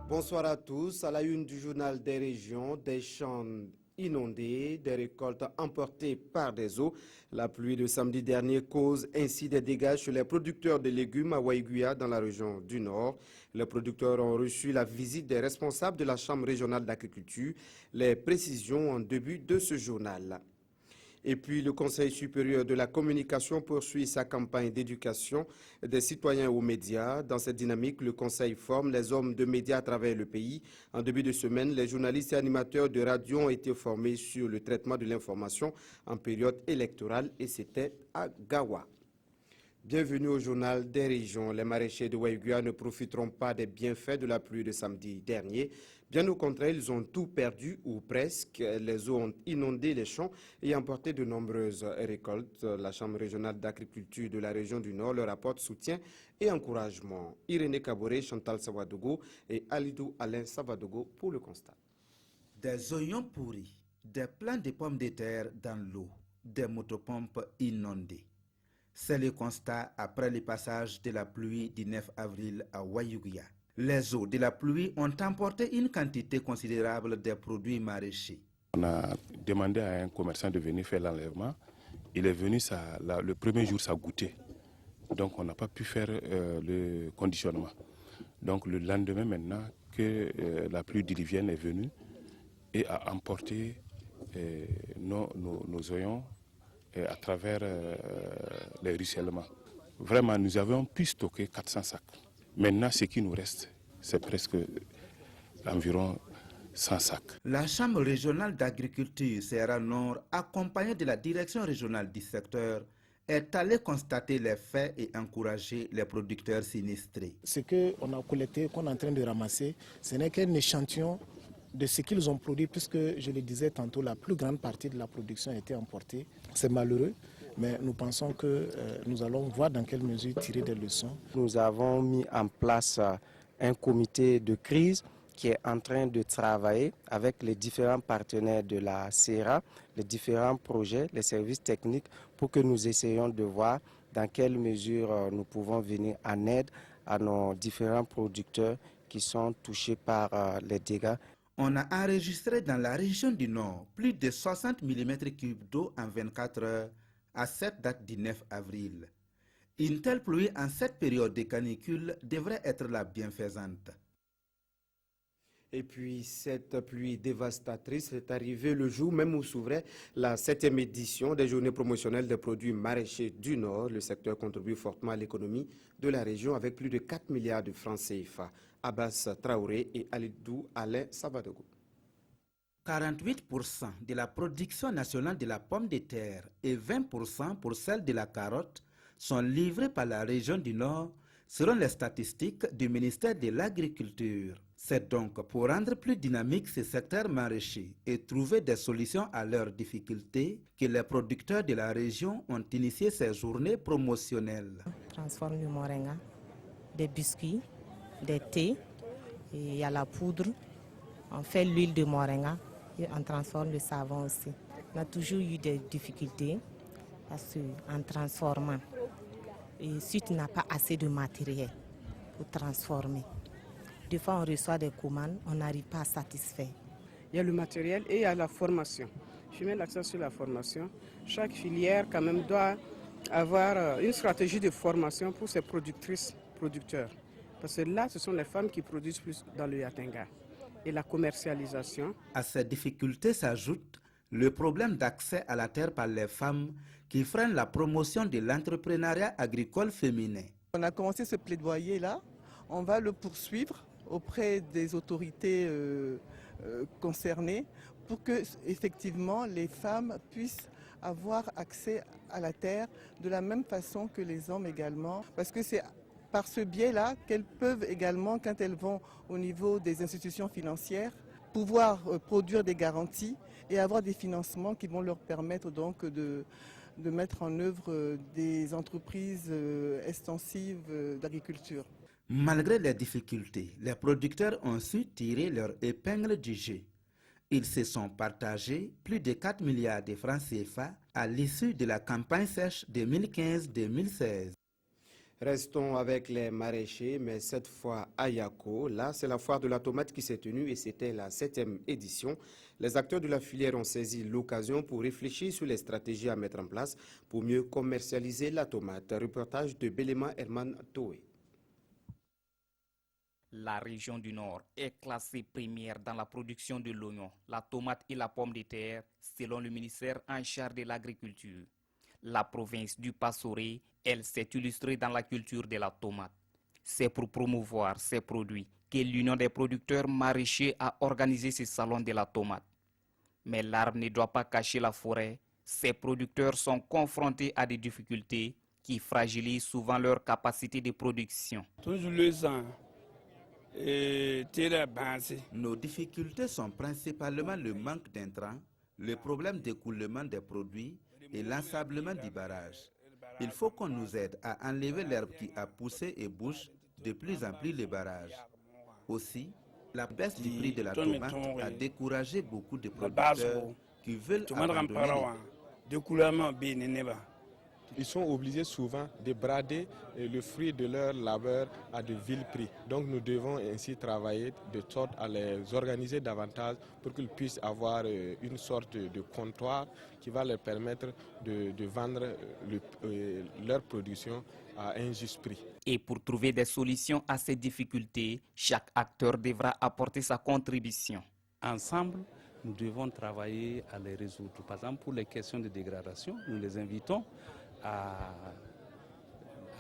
Bonsoir à tous. À la une du journal des régions, des champs inondés, des récoltes emportées par des eaux. La pluie de samedi dernier cause ainsi des dégâts chez les producteurs de légumes à Waiguya dans la région du Nord. Les producteurs ont reçu la visite des responsables de la Chambre régionale d'agriculture. Les précisions en début de ce journal. Et puis, le Conseil supérieur de la communication poursuit sa campagne d'éducation des citoyens aux médias. Dans cette dynamique, le Conseil forme les hommes de médias à travers le pays. En début de semaine, les journalistes et animateurs de radio ont été formés sur le traitement de l'information en période électorale et c'était à Gawa. Bienvenue au journal des régions. Les maraîchers de Waiguya ne profiteront pas des bienfaits de la pluie de samedi dernier. Bien au contraire, ils ont tout perdu ou presque. Les eaux ont inondé les champs et emporté de nombreuses récoltes. La Chambre régionale d'agriculture de la région du Nord leur apporte soutien et encouragement. Irénée Kaboré, Chantal Savadogo et Alidou Alain Savadogo pour le constat. Des oignons pourris, des plants de pommes de terre dans l'eau, des motopompes inondées. C'est le constat après le passage de la pluie du 9 avril à Waiguya. Les eaux de la pluie ont emporté une quantité considérable de produits maraîchers. On a demandé à un commerçant de venir faire l'enlèvement. Il est venu, le premier jour, ça goûtait. Donc on n'a pas pu faire le conditionnement. Donc le lendemain maintenant que la pluie diluvienne est venue et a emporté nos oignons à travers les ruissellements. Vraiment, nous avions pu stocker 400 sacs. Maintenant, ce qui nous reste, c'est presque environ 100 sacs. La Chambre régionale d'agriculture Serra Nord, accompagnée de la direction régionale du secteur, est allée constater les faits et encourager les producteurs sinistrés. Ce qu'on a collecté, qu'on est en train de ramasser, ce n'est qu'un échantillon de ce qu'ils ont produit, puisque, je le disais tantôt, la plus grande partie de la production a été emportée. C'est malheureux, mais nous pensons que nous allons voir dans quelle mesure tirer des leçons. Nous avons mis en place un comité de crise qui est en train de travailler avec les différents partenaires de la CERA, les différents projets, les services techniques, pour que nous essayions de voir dans quelle mesure nous pouvons venir en aide à nos différents producteurs qui sont touchés par les dégâts. On a enregistré dans la région du Nord plus de 60 mm3 d'eau en 24 heures à cette date du 9 avril. Une telle pluie en cette période de canicule devrait être la bienfaisante. Et puis, cette pluie dévastatrice est arrivée le jour même où s'ouvrait la 7e édition des journées promotionnelles des produits maraîchers du Nord. Le secteur contribue fortement à l'économie de la région avec plus de 4 milliards de francs CFA. Abbas Traoré et Alidou Alain Savadogo. 48% de la production nationale de la pomme de terre et 20% pour celle de la carotte sont livrés par la région du Nord selon les statistiques du ministère de l'Agriculture. C'est donc pour rendre plus dynamique ce secteur maraîcher et trouver des solutions à leurs difficultés que les producteurs de la région ont initié ces journées promotionnelles. On transforme le moringa, des biscuits, des thés, et il y a la poudre, on fait l'huile de moringa et on transforme le savon aussi. On a toujours eu des difficultés parce qu'en transformant, et si tu n'as pas assez de matériel pour transformer, des fois on reçoit des commandes, on n'arrive pas à satisfaire. Il y a le matériel et il y a la formation. Je mets l'accent sur la formation. Chaque filière quand même doit avoir une stratégie de formation pour ses productrices, producteurs. Parce que là, ce sont les femmes qui produisent plus dans le Yatenga. Et la commercialisation. À ces difficultés s'ajoute le problème d'accès à la terre par les femmes qui freine la promotion de l'entrepreneuriat agricole féminin. On a commencé ce plaidoyer-là, on va le poursuivre auprès des autorités concernées pour que effectivement les femmes puissent avoir accès à la terre de la même façon que les hommes également, parce que c'est par ce biais-là qu'elles peuvent également, quand elles vont au niveau des institutions financières, pouvoir produire des garanties et avoir des financements qui vont leur permettre donc de mettre en œuvre des entreprises extensives d'agriculture. Malgré les difficultés, les producteurs ont su tirer leur épingle du jeu. Ils se sont partagés plus de 4 milliards de francs CFA à l'issue de la campagne sèche 2015-2016. Restons avec les maraîchers, mais cette fois à Yako. Là, c'est la foire de la tomate qui s'est tenue et c'était la 7e édition. Les acteurs de la filière ont saisi l'occasion pour réfléchir sur les stratégies à mettre en place pour mieux commercialiser la tomate. Reportage de Belema Herman Toé. La région du Nord est classée première dans la production de l'oignon, la tomate et la pomme de terre, selon le ministère en charge de l'agriculture. La province du Passoré, elle, s'est illustrée dans la culture de la tomate. C'est pour promouvoir ces produits que l'Union des producteurs maraîchers a organisé ce salon de la tomate. Mais l'arbre ne doit pas cacher la forêt. Ces producteurs sont confrontés à des difficultés qui fragilisent souvent leur capacité de production. Nos difficultés sont principalement le manque d'intrants, le problème d'écoulement des produits et l'ensablement du barrage. Il faut qu'on nous aide à enlever l'herbe qui a poussé et bouche de plus en plus les barrages. Aussi, la baisse du prix de la tomate a découragé beaucoup de producteurs qui veulent abandonner. Ils sont obligés souvent de brader le fruit de leur labeur à de vils prix. Donc nous devons ainsi travailler de sorte à les organiser davantage pour qu'ils puissent avoir une sorte de comptoir qui va leur permettre de vendre leur production à un juste prix. Et pour trouver des solutions à ces difficultés, chaque acteur devra apporter sa contribution. Ensemble, nous devons travailler à les résoudre. Par exemple, pour les questions de dégradation, nous les invitons à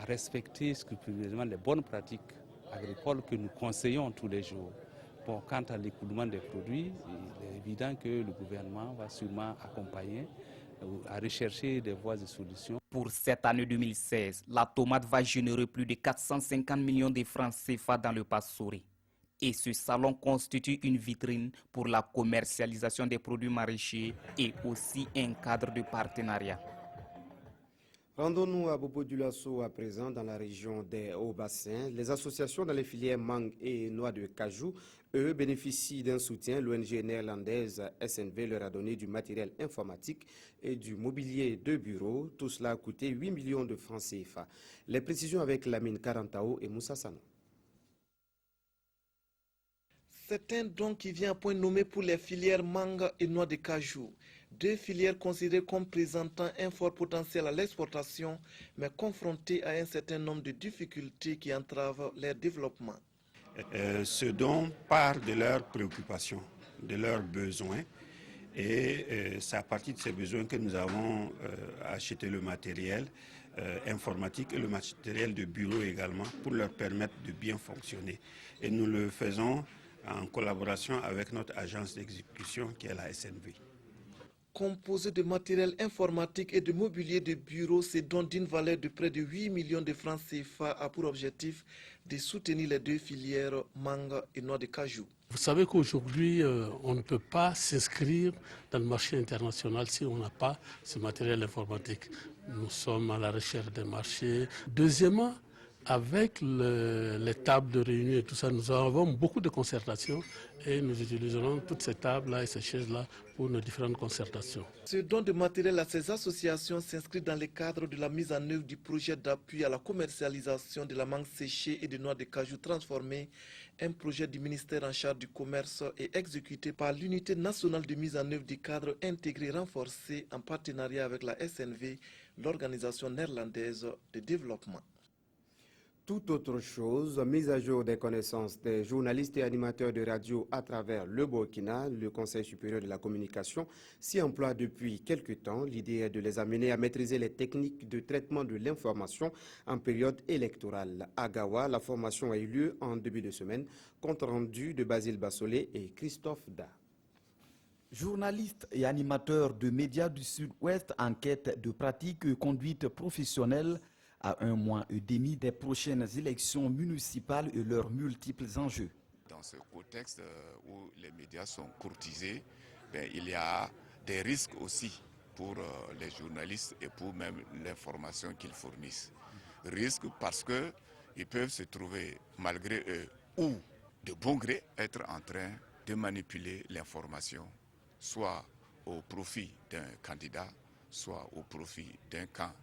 respecter scrupuleusement les bonnes pratiques agricoles que nous conseillons tous les jours. Bon, quant à l'écoulement des produits, il est évident que le gouvernement va sûrement accompagner à rechercher des voies de solutions. Pour cette année 2016, la tomate va générer plus de 450 millions de francs CFA dans le Passoré. Et ce salon constitue une vitrine pour la commercialisation des produits maraîchers et aussi un cadre de partenariat. Rendons-nous à Bobo-Dioulasso à présent dans la région des Hauts-Bassins. Les associations dans les filières mangue et noix de cajou, eux, bénéficient d'un soutien. L'ONG néerlandaise SNV leur a donné du matériel informatique et du mobilier de bureau. Tout cela a coûté 8 millions de francs CFA. Les précisions avec Lamine Karantao et Moussa Sano. C'est un don qui vient à point nommé pour les filières mangue et noix de cajou. Deux filières considérées comme présentant un fort potentiel à l'exportation, mais confrontées à un certain nombre de difficultés qui entravent leur développement. Ce don part de leurs préoccupations, de leurs besoins, et c'est à partir de ces besoins que nous avons acheté le matériel informatique et le matériel de bureau également pour leur permettre de bien fonctionner. Et nous le faisons en collaboration avec notre agence d'exécution qui est la SNV. Composé de matériel informatique et de mobilier de bureau, ces dons d'une valeur de près de 8 millions de francs CFA a pour objectif de soutenir les deux filières mangue et noix de cajou. Vous savez qu'aujourd'hui, on ne peut pas s'inscrire dans le marché international si on n'a pas ce matériel informatique. Nous sommes à la recherche des marchés. Deuxièmement, avec les tables de réunion et tout ça, nous avons beaucoup de concertations et nous utiliserons toutes ces tables-là et ces chaises-là pour nos différentes concertations. Ce don de matériel à ces associations s'inscrit dans le cadre de la mise en œuvre du projet d'appui à la commercialisation de la mangue séchée et de noix de cajou transformée, un projet du ministère en charge du commerce et exécuté par l'unité nationale de mise en œuvre du cadre intégré renforcé en partenariat avec la SNV, l'organisation néerlandaise de développement. Tout autre chose, mise à jour des connaissances des journalistes et animateurs de radio à travers le Burkina, le Conseil supérieur de la communication s'y emploie depuis quelque temps. L'idée est de les amener à maîtriser les techniques de traitement de l'information en période électorale. À Gawa, la formation a eu lieu en début de semaine. Compte rendu de Basile Bassolé et Christophe Da. Journalistes et animateurs de médias du Sud-Ouest en quête de pratiques conduites professionnelles à 1 mois et demi des prochaines élections municipales et leurs multiples enjeux. Dans ce contexte où les médias sont courtisés, il y a des risques aussi pour les journalistes et pour même l'information qu'ils fournissent. Risques parce qu'ils peuvent se trouver, malgré eux, ou de bon gré, être en train de manipuler l'information, soit au profit d'un candidat, soit au profit d'un camp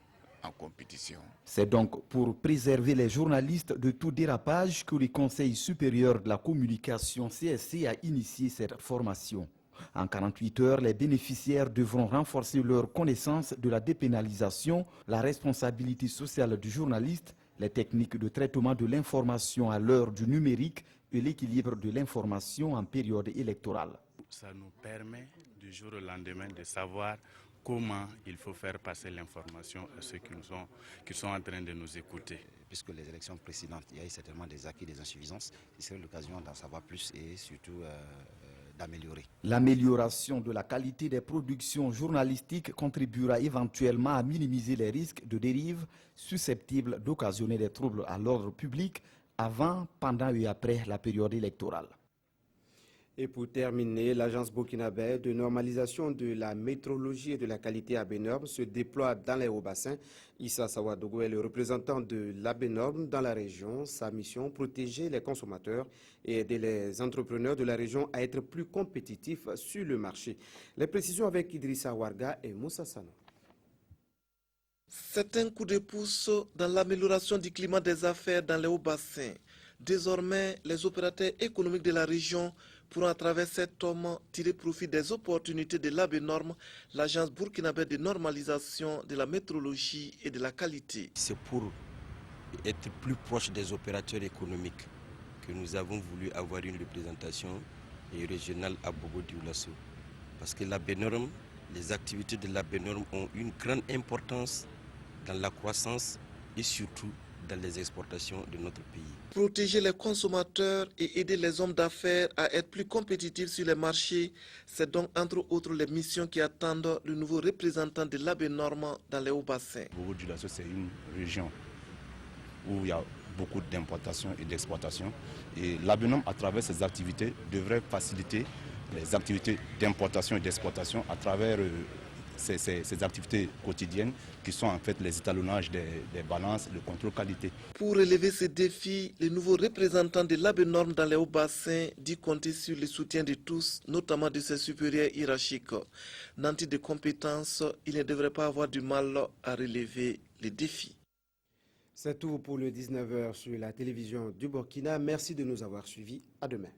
en compétition. C'est donc pour préserver les journalistes de tout dérapage que le Conseil supérieur de la communication CSC a initié cette formation. En 48 heures, les bénéficiaires devront renforcer leur connaissance de la dépénalisation, la responsabilité sociale du journaliste, les techniques de traitement de l'information à l'heure du numérique et l'équilibre de l'information en période électorale. Ça nous permet du jour au lendemain de savoir comment il faut faire passer l'information à ceux qui sont en train de nous écouter. Puisque les élections précédentes, il y a eu certainement des acquis, des insuffisances, ce serait l'occasion d'en savoir plus et surtout d'améliorer. L'amélioration de la qualité des productions journalistiques contribuera éventuellement à minimiser les risques de dérive susceptibles d'occasionner des troubles à l'ordre public avant, pendant et après la période électorale. Et pour terminer, l'agence burkinabé de normalisation de la métrologie et de la qualité ABNORM se déploie dans les hauts-bassins. Issa Sawadogo est le représentant de l'ABNORM dans la région. Sa mission, protéger les consommateurs et aider les entrepreneurs de la région à être plus compétitifs sur le marché. Les précisions avec Idrissa Warga et Moussa Sano. C'est un coup de pouce dans l'amélioration du climat des affaires dans les hauts-bassins. Désormais, les opérateurs économiques de la région pourront à travers cet homme tirer profit des opportunités de l'ABNORM, l'agence burkinabé de normalisation de la métrologie et de la qualité. C'est pour être plus proche des opérateurs économiques que nous avons voulu avoir une représentation régionale à Bobo-Dioulasso. Parce que l'ABNORM, les activités de l'ABNORM ont une grande importance dans la croissance et surtout dans les exportations de notre pays. Protéger les consommateurs et aider les hommes d'affaires à être plus compétitifs sur les marchés, c'est donc entre autres les missions qui attendent le nouveau représentant de l'ABNORM dans les hauts-bassins. Bobo-Dioulasso, c'est une région où il y a beaucoup d'importations et d'exportations. Et l'ABNORM, à travers ses activités, devrait faciliter les activités d'importation et d'exportation à travers ces activités quotidiennes qui sont en fait les étalonnages des balances, le contrôle qualité. Pour relever ces défis, le nouveau représentant de l'ABNORM dans les hauts-bassins dit compter sur le soutien de tous, notamment de ses supérieurs hiérarchiques. Nanti de compétences, il ne devrait pas avoir du mal à relever les défis. C'est tout pour le 19h sur la télévision du Burkina. Merci de nous avoir suivis. À demain.